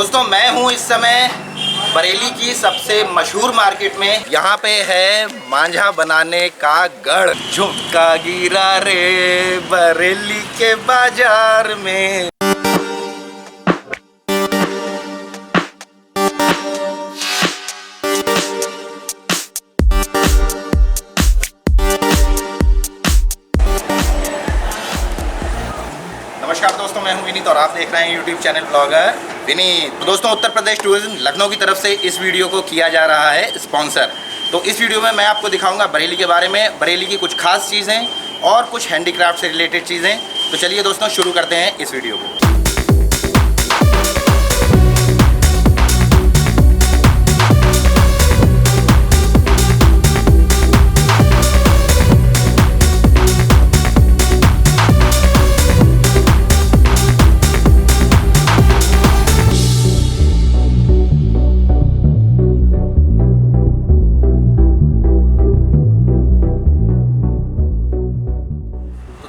दोस्तों मैं हूँ इस समय बरेली की सबसे मशहूर मार्केट में। यहाँ पे है मांझा बनाने का गढ़। झुमका गिरा रे बरेली के बाजार में। नमस्कार दोस्तों, मैं हूं विनीत और आप देख रहे हैं यूट्यूब चैनल ब्लॉगर विनीत। तो दोस्तों उत्तर प्रदेश टूरिज्म लखनऊ की तरफ से इस वीडियो को किया जा रहा है स्पॉन्सर। तो इस वीडियो में मैं आपको दिखाऊंगा बरेली के बारे में, बरेली की कुछ खास चीज़ें और कुछ हैंडीक्राफ्ट से रिलेटेड चीज़ें। तो चलिए दोस्तों शुरू करते हैं इस वीडियो को।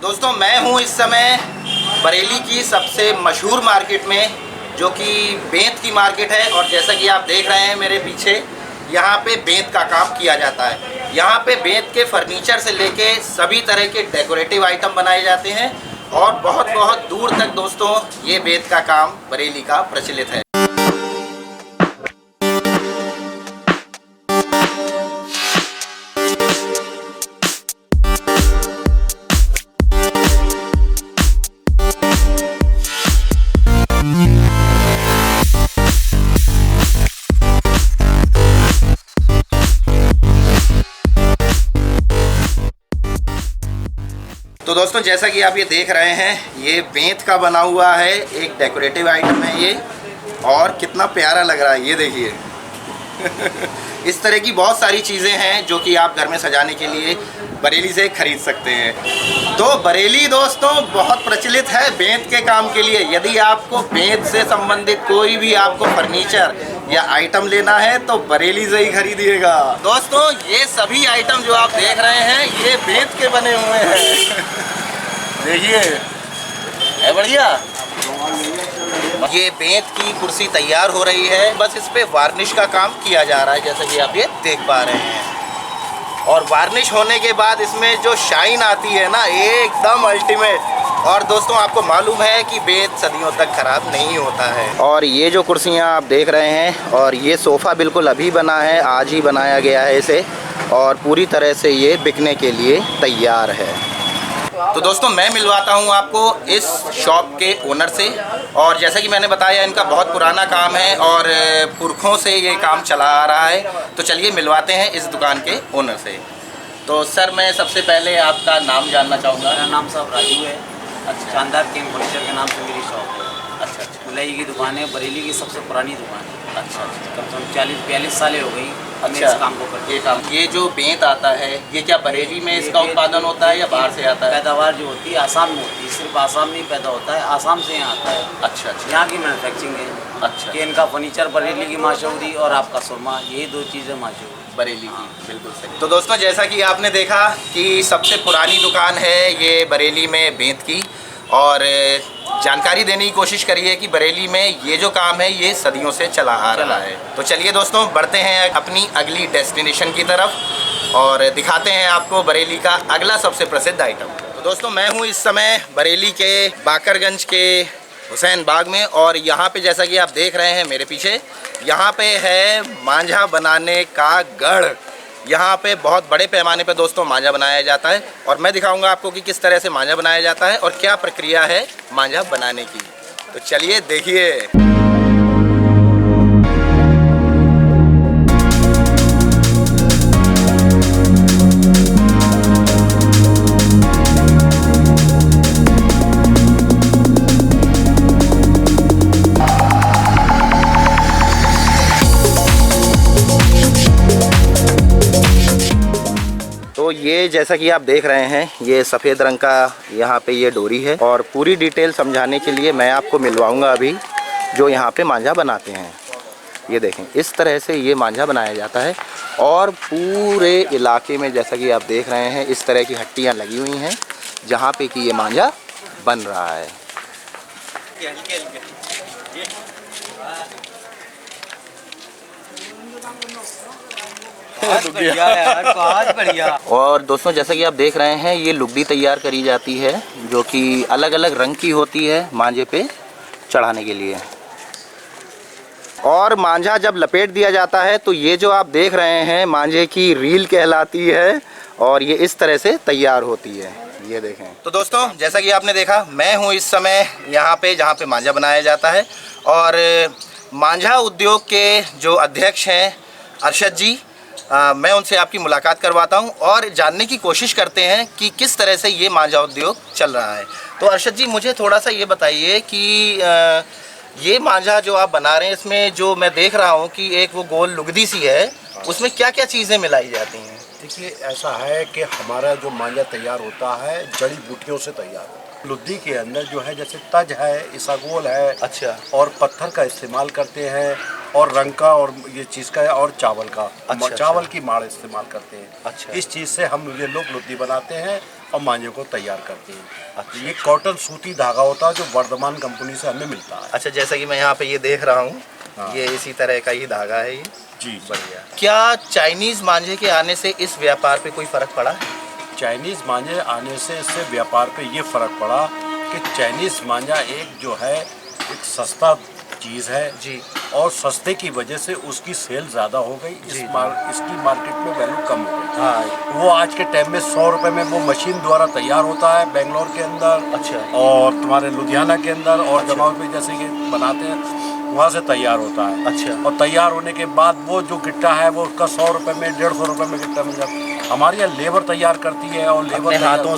दोस्तों मैं हूँ इस समय बरेली की सबसे मशहूर मार्केट में, जो कि बेंत की मार्केट है। और जैसा कि आप देख रहे हैं मेरे पीछे, यहाँ पे बेंत का काम किया जाता है। यहाँ पे बेंत के फर्नीचर से लेके सभी तरह के डेकोरेटिव आइटम बनाए जाते हैं और बहुत बहुत दूर तक दोस्तों ये बेंत का काम बरेली का प्रचलित है। तो दोस्तों जैसा कि आप ये देख रहे हैं, ये बेंत का बना हुआ है, एक डेकोरेटिव आइटम है ये, और कितना प्यारा लग रहा है ये देखिए। इस तरह की बहुत सारी चीज़ें हैं जो कि आप घर में सजाने के लिए बरेली से खरीद सकते हैं। तो बरेली दोस्तों बहुत प्रचलित है बेंत के काम के लिए। यदि आपको बेंत से संबंधित कोई भी आपको फर्नीचर या आइटम लेना है तो बरेली से ही खरीदिएगा। दोस्तों ये सभी आइटम जो आप देख रहे हैं ये बेंत के बने हुए हैं। देखिए है बढ़िया। ये बेंत की कुर्सी तैयार हो रही है, बस इस पे वार्निश का काम किया जा रहा है, जैसा कि आप ये देख पा रहे हैं। और वार्निश होने के बाद इसमें जो शाइन आती है ना, एकदम अल्टीमेट। और दोस्तों आपको मालूम है कि बेंत सदियों तक खराब नहीं होता है। और ये जो कुर्सियाँ आप देख रहे हैं, और ये सोफ़ा बिल्कुल अभी बना है, आज ही बनाया गया है इसे, और पूरी तरह से ये बिकने के लिए तैयार है। तो दोस्तों मैं मिलवाता हूँ आपको इस शॉप के ओनर से। और जैसा कि मैंने बताया, इनका बहुत पुराना काम है और पुरखों से ये काम चला आ रहा है। तो चलिए मिलवाते हैं इस दुकान के ओनर से। तो सर मैं सबसे पहले आपका नाम जानना चाहूँगा। मेरा नाम साहब राजू है। अच्छा। शानदार किंग फर्नीचर के नाम से मेरी शॉप है। अच्छा। मुलाई की दुकान है, बरेली की सबसे पुरानी दुकान है। अच्छा। कम से कम 40-42 सालें हो गई हमें इस काम को करते। ये जो बेंत आता है, ये क्या बरेली में इसका उत्पादन होता है या बाहर से आता है? पैदावार जो होती है आसाम में होती है, सिर्फ आसाम में ही पैदा होता है, आसाम से यहाँ आता है। अच्छा अच्छा। यहाँ की मैन्युफैक्चरिंग है। अच्छा। कि इनका फर्नीचर बरेली की मशहूरी और आपका सुरमा, यही दो चीज़ें मशहूर बरेली की। बिल्कुल सही। तो दोस्तों जैसा कि आपने देखा कि सबसे पुरानी दुकान है ये बरेली में बेंत की, और जानकारी देने की कोशिश करिए कि बरेली में ये जो काम है ये सदियों से चला आ रहा है। तो चलिए दोस्तों बढ़ते हैं अपनी अगली डेस्टिनेशन की तरफ और दिखाते हैं आपको बरेली का अगला सबसे प्रसिद्ध आइटम। तो दोस्तों मैं हूँ इस समय बरेली के बाकरगंज के हुसैन बाग में, और यहाँ पे जैसा कि आप देख रहे हैं मेरे पीछे, यहाँ पे है मांझा बनाने का गढ़। यहाँ पे बहुत बड़े पैमाने पे दोस्तों मांझा बनाया जाता है, और मैं दिखाऊंगा आपको कि किस तरह से मांझा बनाया जाता है और क्या प्रक्रिया है मांझा बनाने की। तो चलिए देखिए। तो ये जैसा कि आप देख रहे हैं, ये सफ़ेद रंग का यहाँ पे ये डोरी है, और पूरी डिटेल समझाने के लिए मैं आपको मिलवाऊंगा अभी जो यहाँ पे मांझा बनाते हैं। ये देखें, इस तरह से ये मांझा बनाया जाता है, और पूरे इलाके में जैसा कि आप देख रहे हैं इस तरह की हट्टियाँ लगी हुई हैं जहाँ पे कि ये मांझा बन रहा है। बढ़िया। और दोस्तों जैसा कि आप देख रहे हैं ये लुगदी तैयार करी जाती है जो कि अलग अलग रंग की होती है मांझे पे चढ़ाने के लिए। और मांझा जब लपेट दिया जाता है तो ये जो आप देख रहे हैं मांझे की रील कहलाती है और ये इस तरह से तैयार होती है। ये देखें। तो दोस्तों जैसा कि आपने देखा मैं हूँ इस समय यहाँ पे जहाँ पे मांझा बनाया जाता है और मांझा उद्योग के जो अध्यक्ष हैं अरशद जी, मैं उनसे आपकी मुलाकात करवाता हूं और जानने की कोशिश करते हैं कि किस तरह से ये मांझा उद्योग चल रहा है। तो अरशद जी मुझे थोड़ा सा ये बताइए कि ये मांझा जो आप बना रहे हैं इसमें जो मैं देख रहा हूं कि एक वो गोल लुगदी सी है, उसमें क्या क्या चीज़ें मिलाई जाती हैं? देखिए ऐसा है कि हमारा जो मांझा तैयार होता है जड़ी बूटियों से तैयार होता है। लुद्दी के अंदर जो है जैसे तज है, इसगोल है, अच्छा, और पत्थर का इस्तेमाल करते हैं और रंग का और ये चीज़ का है और चावल का। अच्छा, चावल की माड़ इस्तेमाल करते हैं। अच्छा, इस चीज़ से हम ये लोग लुद्दी बनाते हैं और मांझे को तैयार करते हैं। अच्छा, ये कॉटन सूती धागा होता है जो वर्धमान कंपनी से हमें मिलता है। अच्छा, जैसा कि मैं यहाँ पे ये देख रहा हूँ, हाँ। ये इसी तरह का ही धागा है ये। जी बढ़िया। क्या चाइनीज़ मांझे के आने से इस व्यापार पे कोई फ़र्क पड़ा? चाइनीज़ मांझे आने से इससे व्यापार पे ये फ़र्क पड़ा कि चाइनीज़ मांझा एक जो है एक सस्ता चीज़ है जी, और सस्ते की वजह से उसकी सेल ज़्यादा हो गई। इसकी मार्केट में वैल्यू कम हो गई। हाँ, वो आज के टाइम में 100 रुपये में वो मशीन द्वारा तैयार होता है बेंगलोर के अंदर। अच्छा, और तुम्हारे लुधियाना के अंदर और अच्छा, जमाव पे जैसे कि बनाते हैं वहाँ से तैयार होता है। अच्छा, और तैयार होने के बाद वो जो गिट्टा है वो उसका 100 रुपये में 150 रुपये में गिट्टा मिल जाता है। हमारे यहाँ लेबर तैयार करती है और लेबर हाथों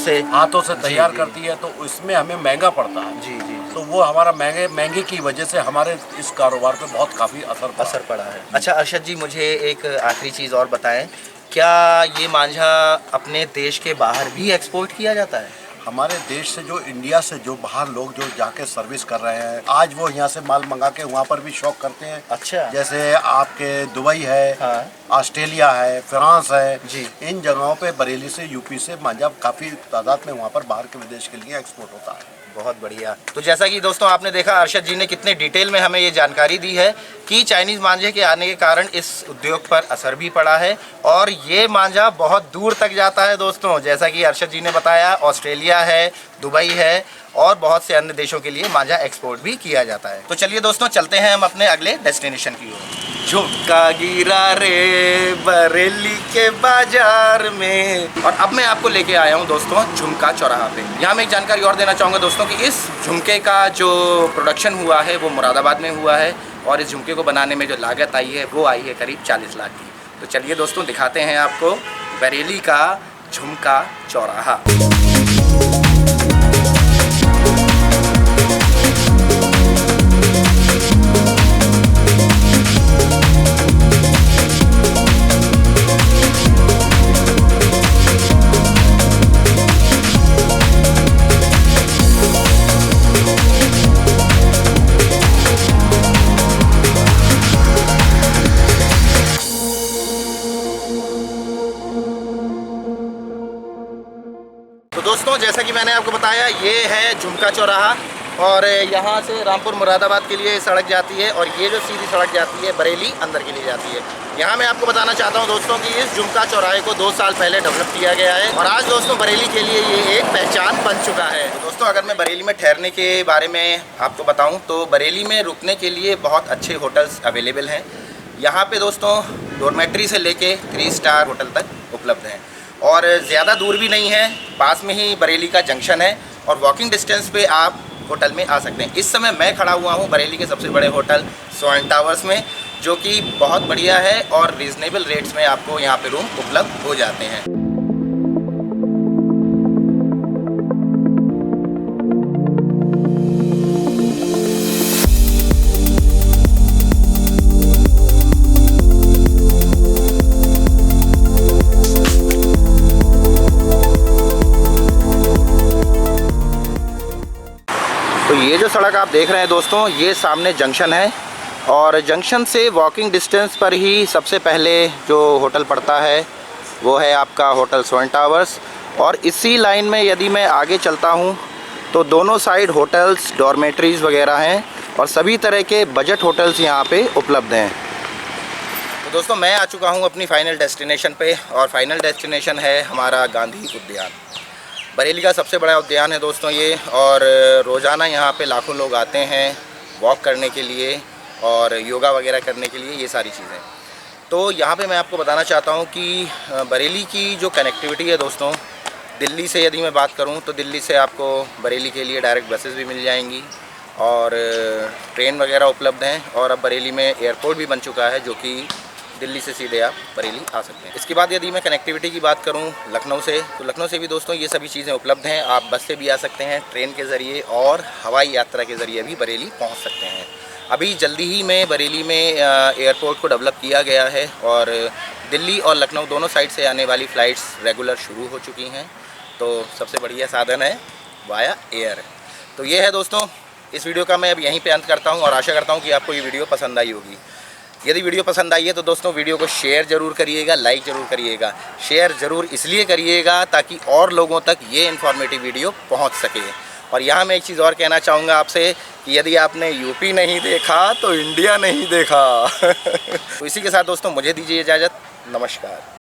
से तैयार करती है तो इसमें हमें महंगा पड़ता है। जी जी, तो वो हमारा महंगे की वजह से हमारे इस कारोबार पे बहुत काफ़ी असर पड़ा है। अच्छा अरशद जी मुझे एक आखिरी चीज़ और बताएं, क्या ये मांझा अपने देश के बाहर भी एक्सपोर्ट किया जाता है? हमारे देश से जो इंडिया से जो बाहर लोग जो जाके सर्विस कर रहे हैं आज वो यहाँ से माल मंगा के वहाँ पर भी शौक करते हैं। अच्छा, जैसे आपके दुबई है, हाँ, ऑस्ट्रेलिया है, फ्रांस है जी, इन जगहों पे बरेली से यूपी से मांझा काफ़ी तादाद में वहाँ पर बाहर के विदेश के लिए एक्सपोर्ट होता है। बहुत बढ़िया। तो जैसा कि दोस्तों आपने देखा अरशद जी ने कितने डिटेल में हमें ये जानकारी दी है कि चाइनीज़ मांझे के आने के कारण इस उद्योग पर असर भी पड़ा है और ये मांझा बहुत दूर तक जाता है दोस्तों। जैसा कि अरशद जी ने बताया ऑस्ट्रेलिया है, दुबई है और बहुत से अन्य देशों के लिए मांझा एक्सपोर्ट भी किया जाता है। तो चलिए दोस्तों चलते हैं हम अपने अगले डेस्टिनेशन की ओर। झुमका गिरा रे बरेली के बाजार में। और अब मैं आपको लेके आया हूँ दोस्तों झुमका चौराहा पे। यहाँ मैं एक जानकारी और देना चाहूँगा दोस्तों कि इस झुमके का जो प्रोडक्शन हुआ है वो मुरादाबाद में हुआ है और इस झुमके को बनाने में जो लागत आई है वो आई है करीब 40 लाख की। तो चलिए दोस्तों दिखाते हैं आपको बरेली का झुमका चौराहा। दोस्तों जैसा कि मैंने आपको बताया ये है झुमका चौराहा और यहाँ से रामपुर मुरादाबाद के लिए सड़क जाती है और ये जो सीधी सड़क जाती है बरेली अंदर के लिए जाती है। यहाँ मैं आपको बताना चाहता हूँ दोस्तों कि इस झुमका चौराहे को 2 साल पहले डेवलप किया गया है और आज दोस्तों बरेली के लिए ये एक पहचान बन चुका है। तो दोस्तों अगर मैं बरेली में ठहरने के बारे में आपको बताऊँ तो बरेली में रुकने के लिए बहुत अच्छे होटल्स अवेलेबल हैं। यहाँ पे दोस्तों डॉर्मेट्री से लेके 3 स्टार होटल तक उपलब्ध हैं और ज़्यादा दूर भी नहीं है, पास में ही बरेली का जंक्शन है और वॉकिंग डिस्टेंस पे आप होटल में आ सकते हैं। इस समय मैं खड़ा हुआ हूँ बरेली के सबसे बड़े होटल स्वर्ण टावर्स में जो कि बहुत बढ़िया है और रीज़नेबल रेट्स में आपको यहाँ पे रूम उपलब्ध हो जाते हैं। तो ये जो सड़क आप देख रहे हैं दोस्तों ये सामने जंक्शन है और जंक्शन से वॉकिंग डिस्टेंस पर ही सबसे पहले जो होटल पड़ता है वो है आपका होटल स्वर्ण टावर्स और इसी लाइन में यदि मैं आगे चलता हूँ तो दोनों साइड होटल्स डॉर्मेट्रीज़ वगैरह हैं और सभी तरह के बजट होटल्स यहाँ पे उपलब्ध हैं। तो दोस्तों मैं आ चुका हूँ अपनी फ़ाइनल डेस्टिनेशन पे, और फाइनल डेस्टिनेशन है हमारा गांधी उद्यान। बरेली का सबसे बड़ा उद्यान है दोस्तों ये, और रोज़ाना यहाँ पे लाखों लोग आते हैं वॉक करने के लिए और योगा वगैरह करने के लिए, ये सारी चीज़ें। तो यहाँ पे मैं आपको बताना चाहता हूँ कि बरेली की जो कनेक्टिविटी है दोस्तों, दिल्ली से यदि मैं बात करूँ तो दिल्ली से आपको बरेली के लिए डायरेक्ट बसेस भी मिल जाएंगी और ट्रेन वगैरह उपलब्ध हैं, और अब बरेली में एयरपोर्ट भी बन चुका है जो कि दिल्ली से सीधे आप बरेली आ सकते हैं। इसके बाद यदि मैं कनेक्टिविटी की बात करूं लखनऊ से, तो लखनऊ से भी दोस्तों ये सभी चीज़ें उपलब्ध हैं। आप बस से भी आ सकते हैं, ट्रेन के ज़रिए और हवाई यात्रा के ज़रिए भी बरेली पहुंच सकते हैं। अभी जल्दी ही में बरेली में एयरपोर्ट को डेवलप किया गया है, और दिल्ली और लखनऊ दोनों साइड से आने वाली फ़्लाइट्स रेगुलर शुरू हो चुकी हैं। तो सबसे बढ़िया साधन है वाया एयर। तो ये है दोस्तों, इस वीडियो का मैं अब यहीं पे अंत करता हूं, और आशा करता हूं कि आपको ये वीडियो पसंद आई होगी। यदि वीडियो पसंद आई है तो दोस्तों वीडियो को शेयर ज़रूर करिएगा, लाइक ज़रूर करिएगा। शेयर ज़रूर इसलिए करिएगा ताकि और लोगों तक ये इन्फॉर्मेटिव वीडियो पहुंच सके। और यहाँ मैं एक चीज़ और कहना चाहूँगा आपसे कि यदि आपने यूपी नहीं देखा तो इंडिया नहीं देखा। तो इसी के साथ दोस्तों मुझे दीजिए इजाज़त, नमस्कार।